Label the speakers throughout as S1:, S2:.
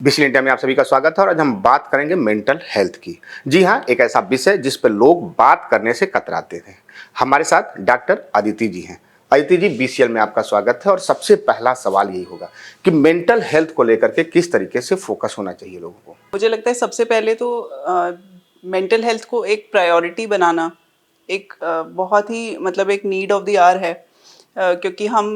S1: Digital India में आप सभी का स्वागत है और आज हम बात करेंगे मेंटल हेल्थ की। जी हाँ, एक ऐसा विषय जिस पर लोग बात करने से कतराते थे। हमारे साथ डॉक्टर अदिति जी हैं। अदिति जी, बीसीएल में आपका स्वागत है और सबसे पहला सवाल यही होगा कि मेंटल हेल्थ को लेकर के किस तरीके से फोकस होना चाहिए लोगों को।
S2: मुझे लगता है सबसे पहले तो मेंटल हेल्थ को एक प्रायोरिटी बनाना एक बहुत ही मतलब एक नीड ऑफ द आवर है। क्योंकि हम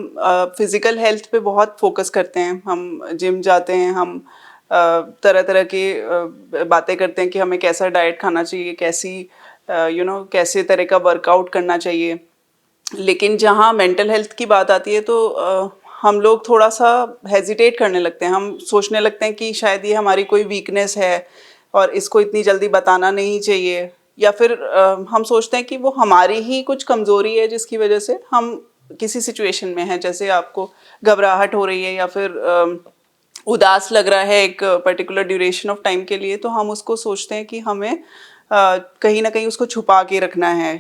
S2: फिज़िकल हेल्थ पे बहुत फोकस करते हैं, हम जिम जाते हैं, हम तरह तरह के बातें करते हैं कि हमें कैसा डाइट खाना चाहिए, कैसी कैसे तरह का वर्कआउट करना चाहिए। लेकिन जहाँ मेंटल हेल्थ की बात आती है तो हम लोग थोड़ा सा हेजिटेट करने लगते हैं, हम सोचने लगते हैं कि शायद ये हमारी कोई वीकनेस है और इसको इतनी जल्दी बताना नहीं चाहिए, या फिर हम सोचते हैं कि वो हमारी ही कुछ कमज़ोरी है जिसकी वजह से हम किसी सिचुएशन में हैं, जैसे आपको घबराहट हो रही है या फिर उदास लग रहा है एक पर्टिकुलर ड्यूरेशन ऑफ टाइम के लिए, तो हम उसको सोचते हैं कि हमें कहीं ना कहीं उसको छुपा के रखना है।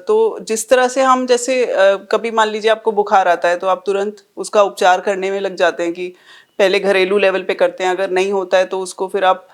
S2: तो जिस तरह से हम जैसे कभी मान लीजिए आपको बुखार आता है तो आप तुरंत उसका उपचार करने में लग जाते हैं कि पहले घरेलू लेवल पे करते हैं, अगर नहीं होता है तो उसको फिर आप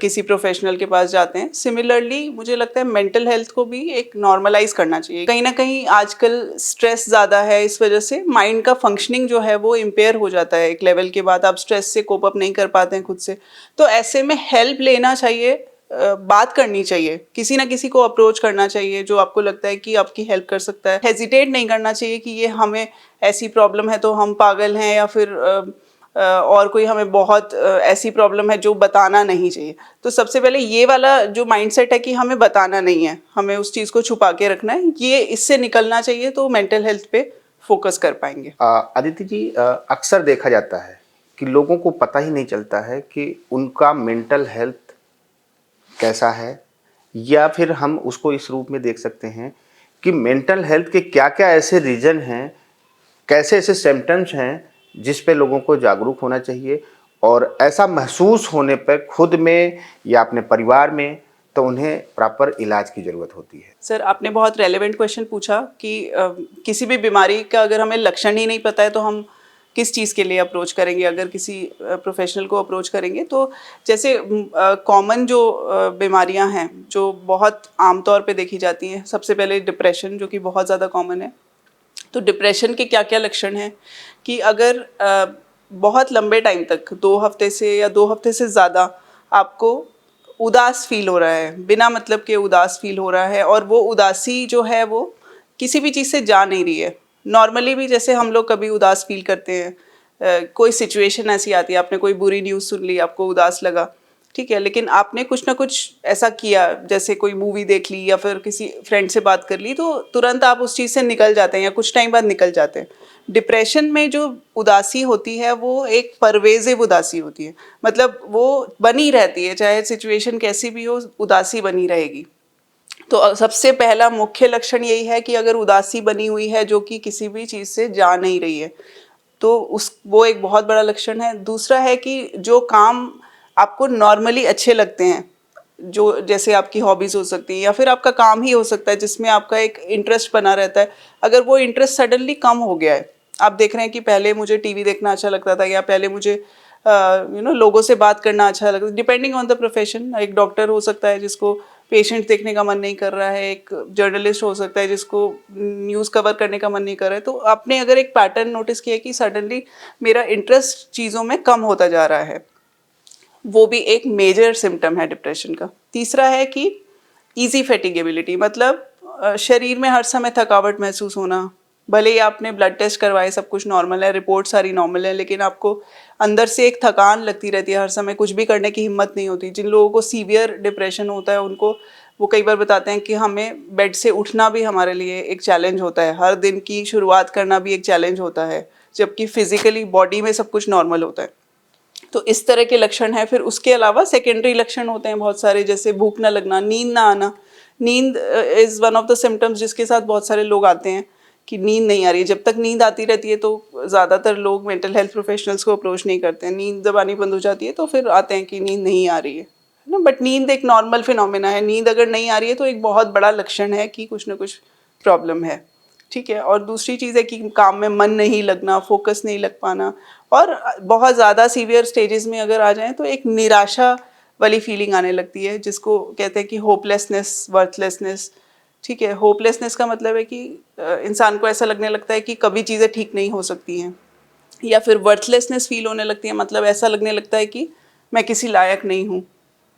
S2: किसी प्रोफेशनल के पास जाते हैं। सिमिलरली मुझे लगता है मेंटल हेल्थ को भी एक नॉर्मलाइज करना चाहिए। कहीं ना कहीं आजकल स्ट्रेस ज़्यादा है, इस वजह से माइंड का फंक्शनिंग जो है वो इम्पेयर हो जाता है। एक लेवल के बाद आप स्ट्रेस से कोप अप नहीं कर पाते हैं खुद से, तो ऐसे में हेल्प लेना चाहिए, बात करनी चाहिए, किसी ना किसी को अप्रोच करना चाहिए जो आपको लगता है कि आपकी हेल्प कर सकता है। हेजिटेट नहीं करना चाहिए कि ये हमें ऐसी प्रॉब्लम है तो हम पागल हैं, या फिर और कोई हमें बहुत ऐसी प्रॉब्लम है जो बताना नहीं चाहिए। तो सबसे पहले ये वाला जो माइंडसेट है कि हमें बताना नहीं है, हमें उस चीज़ को छुपा के रखना है, ये इससे निकलना चाहिए, तो मेंटल हेल्थ पे फोकस कर पाएंगे।
S1: अदिति जी, अक्सर देखा जाता है कि लोगों को पता ही नहीं चलता है कि उनका मेंटल हेल्थ कैसा है, या फिर हम उसको इस रूप में देख सकते हैं कि मेंटल हेल्थ के क्या क्या ऐसे रीजन हैं, कैसे ऐसे सिम्टम्स हैं जिस पे लोगों को जागरूक होना चाहिए, और ऐसा महसूस होने पर खुद में या अपने परिवार में तो उन्हें प्रॉपर इलाज की ज़रूरत होती है।
S2: सर, आपने बहुत रेलेवेंट क्वेश्चन पूछा कि किसी भी बीमारी का अगर हमें लक्षण ही नहीं पता है तो हम किस चीज़ के लिए अप्रोच करेंगे, अगर किसी प्रोफेशनल को अप्रोच करेंगे तो जैसे कॉमन जो बीमारियां हैं जो बहुत आमतौर पे देखी जाती हैं, सबसे पहले डिप्रेशन जो कि बहुत ज़्यादा कॉमन है। तो डिप्रेशन के क्या क्या लक्षण हैं कि अगर बहुत लंबे टाइम तक 2 हफ्ते से या 2 हफ्ते से ज़्यादा आपको उदास फील हो रहा है, बिना मतलब के उदास फील हो रहा है, और वो उदासी जो है वो किसी भी चीज़ से जा नहीं रही है। नॉर्मली भी जैसे हम लोग कभी उदास फील करते हैं, कोई सिचुएशन ऐसी आती है, आपने कोई बुरी न्यूज़ सुन ली, आपको उदास लगा, ठीक है, लेकिन आपने कुछ ना कुछ ऐसा किया, जैसे कोई मूवी देख ली या फिर किसी फ्रेंड से बात कर ली, तो तुरंत आप उस चीज़ से निकल जाते हैं या कुछ टाइम बाद निकल जाते हैं। डिप्रेशन में जो उदासी होती है वो एक परवेजिव उदासी होती है, मतलब वो बनी रहती है, चाहे सिचुएशन कैसी भी हो, उदासी बनी रहेगी। तो सबसे पहला मुख्य लक्षण यही है कि अगर उदासी बनी हुई है जो कि किसी भी चीज़ से जा नहीं रही है, तो वो एक बहुत बड़ा लक्षण है। दूसरा है कि जो काम आपको नॉर्मली अच्छे लगते हैं, जो जैसे आपकी हॉबीज़ हो सकती है या फिर आपका काम ही हो सकता है जिसमें आपका एक इंटरेस्ट बना रहता है, अगर वो इंटरेस्ट सडनली कम हो गया है, आप देख रहे हैं कि पहले मुझे टीवी देखना अच्छा लगता था, या पहले मुझे लोगों से बात करना अच्छा लगता है, डिपेंडिंग ऑन द प्रोफेशन। एक डॉक्टर हो सकता है जिसको पेशेंट देखने का मन नहीं कर रहा है, एक जर्नलिस्ट हो सकता है जिसको न्यूज़ कवर करने का मन नहीं कर रहा है। तो आपने अगर एक पैटर्न नोटिस किया कि सडनली मेरा इंटरेस्ट चीज़ों में कम होता जा रहा है, वो भी एक मेजर सिम्टम है डिप्रेशन का। तीसरा है कि ईजी फैटिगेबिलिटी, मतलब शरीर में हर समय थकावट महसूस होना, भले ही आपने ब्लड टेस्ट करवाए, सब कुछ नॉर्मल है, रिपोर्ट सारी नॉर्मल है, लेकिन आपको अंदर से एक थकान लगती रहती है, हर समय कुछ भी करने की हिम्मत नहीं होती। जिन लोगों को सीवियर डिप्रेशन होता है उनको वो कई बार बताते हैं कि हमें बेड से उठना भी हमारे लिए एक चैलेंज होता है, हर दिन की शुरुआत करना भी एक चैलेंज होता है, जबकि फिजिकली बॉडी में सब कुछ नॉर्मल होता है। तो इस तरह के लक्षण हैं। फिर उसके अलावा सेकेंडरी लक्षण होते हैं बहुत सारे, जैसे भूख ना लगना, नींद ना आना। नींद is one of the symptoms जिसके साथ बहुत सारे लोग आते हैं कि नींद नहीं आ रही है। जब तक नींद आती रहती है तो ज़्यादातर लोग मेंटल हेल्थ प्रोफेशनल्स को अप्रोच नहीं करते हैं। नींद जब आनी बंद हो जाती है तो फिर आते हैं कि नींद नहीं आ रही है ना। बट नींद एक नॉर्मल फिनोमेना है, नींद अगर नहीं आ रही है तो एक बहुत बड़ा लक्षण है कि कुछ ना कुछ प्रॉब्लम है, ठीक है। और दूसरी चीज़ है कि काम में मन नहीं लगना, फोकस नहीं लग पाना, और बहुत ज़्यादा सीवियर स्टेजेस में अगर आ जाएं तो एक निराशा वाली फीलिंग आने लगती है, जिसको कहते हैं कि होपलेसनेस, वर्थलेसनेस। ठीक है, होपलेसनेस का मतलब है कि इंसान को ऐसा लगने लगता है कि कभी चीज़ें ठीक नहीं हो सकती हैं, या फिर वर्थलेसनेस फील होने लगती है, मतलब ऐसा लगने लगता है कि मैं किसी लायक नहीं हूँ।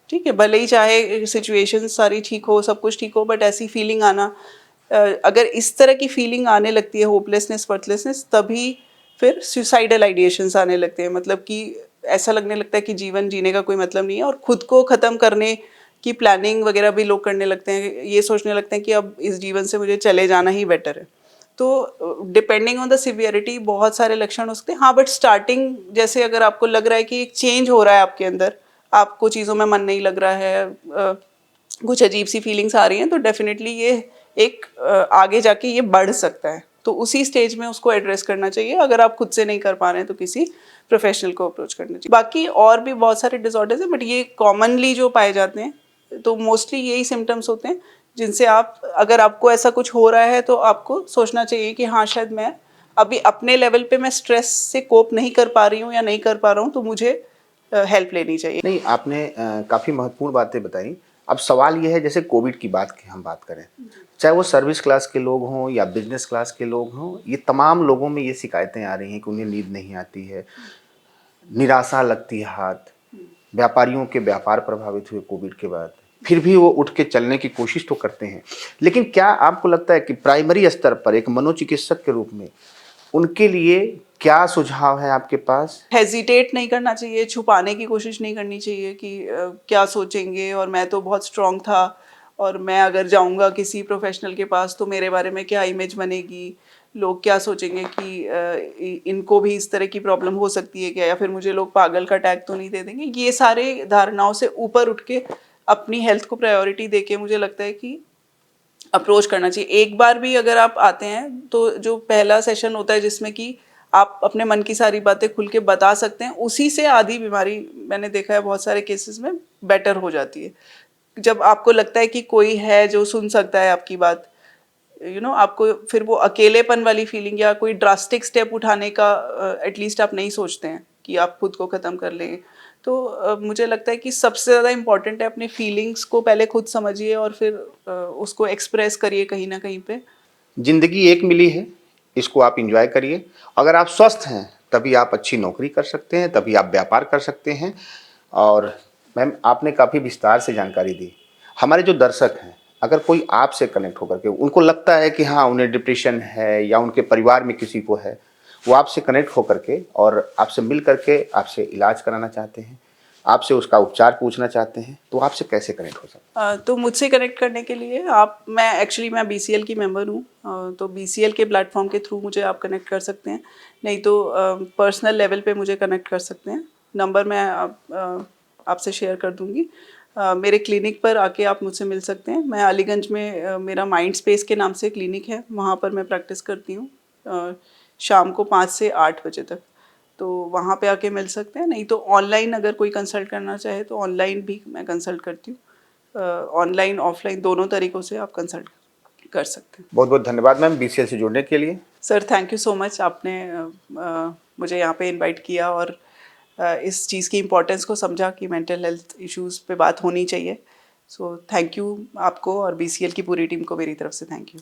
S2: ठीक है, भले ही चाहे सिचुएशन सारी ठीक हो, सब कुछ ठीक हो, बट ऐसी फीलिंग आना, अगर इस तरह की फीलिंग आने लगती है, होपलेसनेस, वर्थलेसनेस, तभी फिर सुसाइडल आइडिएशंस आने लगते हैं। मतलब कि ऐसा लगने लगता है कि जीवन जीने का कोई मतलब नहीं है, और खुद को ख़त्म करने की प्लानिंग वगैरह भी लोग करने लगते हैं। ये सोचने लगते हैं कि अब इस जीवन से मुझे चले जाना ही बेटर है। तो डिपेंडिंग ऑन द सिवियरिटी बहुत सारे लक्षण हो सकते हैं। हाँ, बट स्टार्टिंग जैसे अगर आपको लग रहा है कि एक चेंज हो रहा है आपके अंदर, आपको चीज़ों में मन नहीं लग रहा है, कुछ अजीब सी फीलिंग्स आ रही हैं, तो डेफिनेटली ये एक आगे जाके ये बढ़ सकता है। तो उसी स्टेज में उसको एड्रेस करना चाहिए। अगर आप खुद से नहीं कर पा रहे हैं तो किसी प्रोफेशनल को अप्रोच करना चाहिए। बाकी और भी बहुत सारे डिसऑर्डर्स हैं, बट ये कॉमनली जो पाए जाते हैं, तो मोस्टली यही सिम्टम्स होते हैं जिनसे आप, अगर आपको ऐसा कुछ हो रहा है तो आपको सोचना चाहिए कि हाँ, शायद मैं अभी अपने लेवल पे मैं स्ट्रेस से कोप नहीं कर पा रही हूँ या नहीं कर पा रहा हूँ, तो मुझे हेल्प लेनी चाहिए।
S1: नहीं, आपने काफ़ी महत्वपूर्ण बातें बताई। अब सवाल ये है, जैसे कोविड की बात की हम बात करें, चाहे वो सर्विस क्लास के लोग हों या बिजनेस क्लास के लोग हों, ये तमाम लोगों में ये शिकायतें आ रही हैं कि उन्हें नींद नहीं आती है, निराशा लगती है हाथ, व्यापारियों के व्यापार प्रभावित हुए कोविड के बाद, फिर भी वो उठ के चलने की कोशिश तो करते हैं। लेकिन क्या आपको लगता है कि प्राइमरी स्तर पर एक मनोचिकित्सक के रूप में उनके लिए क्या सुझाव है आपके पास?
S2: हेजिटेट नहीं करना चाहिए, छुपाने की कोशिश नहीं करनी चाहिए कि क्या सोचेंगे, और मैं तो बहुत स्ट्रांग था, और मैं अगर जाऊंगा किसी प्रोफेशनल के पास तो मेरे बारे में क्या इमेज बनेगी, लोग क्या सोचेंगे कि इनको भी इस तरह की प्रॉब्लम हो सकती है क्या, या फिर मुझे लोग पागल का टैग तो नहीं दे देंगे। ये सारे धारणाओं से ऊपर उठ के अपनी हेल्थ को प्रायोरिटी देके मुझे लगता है कि अप्रोच करना चाहिए। एक बार भी अगर आप आते हैं तो जो पहला सेशन होता है जिसमें कि आप अपने मन की सारी बातें खुल के बता सकते हैं, उसी से आधी बीमारी, मैंने देखा है बहुत सारे केसेस में, बेटर हो जाती है। जब आपको लगता है कि कोई है जो सुन सकता है आपकी बात, आपको फिर वो अकेलेपन वाली फीलिंग या कोई ड्रास्टिक स्टेप उठाने का एटलीस्ट आप नहीं सोचते हैं कि आप खुद को ख़त्म कर लेंगे। तो मुझे लगता है कि सबसे ज़्यादा इम्पॉर्टेंट है अपनी फीलिंग्स को पहले खुद समझिए, और फिर उसको एक्सप्रेस करिए कहीं ना कहीं पे।
S1: ज़िंदगी एक मिली है, इसको आप एंजॉय करिए। अगर आप स्वस्थ हैं तभी आप अच्छी नौकरी कर सकते हैं, तभी आप व्यापार कर सकते हैं। और मैम, आपने काफ़ी विस्तार से जानकारी दी। हमारे जो दर्शक हैं, अगर कोई आपसे कनेक्ट होकर के उनको लगता है कि हाँ, उन्हें डिप्रेशन है या उनके परिवार में किसी को है, वो आपसे कनेक्ट होकर के और आपसे मिल करके आपसे इलाज कराना चाहते हैं, आपसे उसका उपचार पूछना चाहते हैं, तो आपसे कैसे कनेक्ट हो सकते हैं?
S2: तो मुझसे कनेक्ट करने के लिए मैं बीसीएल की मेंबर हूँ, तो बीसीएल के प्लेटफॉर्म के थ्रू मुझे आप कनेक्ट कर सकते हैं, नहीं तो पर्सनल लेवल पे मुझे कनेक्ट कर सकते हैं। नंबर मैं आपसे शेयर कर दूँगी। मेरे क्लिनिक पर आके आप मुझसे मिल सकते हैं। मैं अलीगंज में मेरा माइंड स्पेस के नाम से क्लिनिक है, वहाँ पर मैं प्रैक्टिस करती हूँ शाम को 5 से 8 बजे तक। तो वहाँ पे आके मिल सकते हैं, नहीं तो ऑनलाइन अगर कोई कंसल्ट करना चाहे तो ऑनलाइन भी मैं कंसल्ट करती हूँ। ऑनलाइन ऑफलाइन दोनों तरीक़ों से आप कंसल्ट कर सकते हैं।
S1: बहुत बहुत धन्यवाद मैम, बीसीएल से जुड़ने के लिए।
S2: Sir, thank you so much, आपने मुझे यहाँ पे इनवाइट किया और इस चीज़ की इम्पोर्टेंस को समझा कि मेंटल हेल्थ इश्यूज़ पे बात होनी चाहिए। सो थैंक यू आपको, और बीसीएल की पूरी टीम को मेरी तरफ से थैंक यू।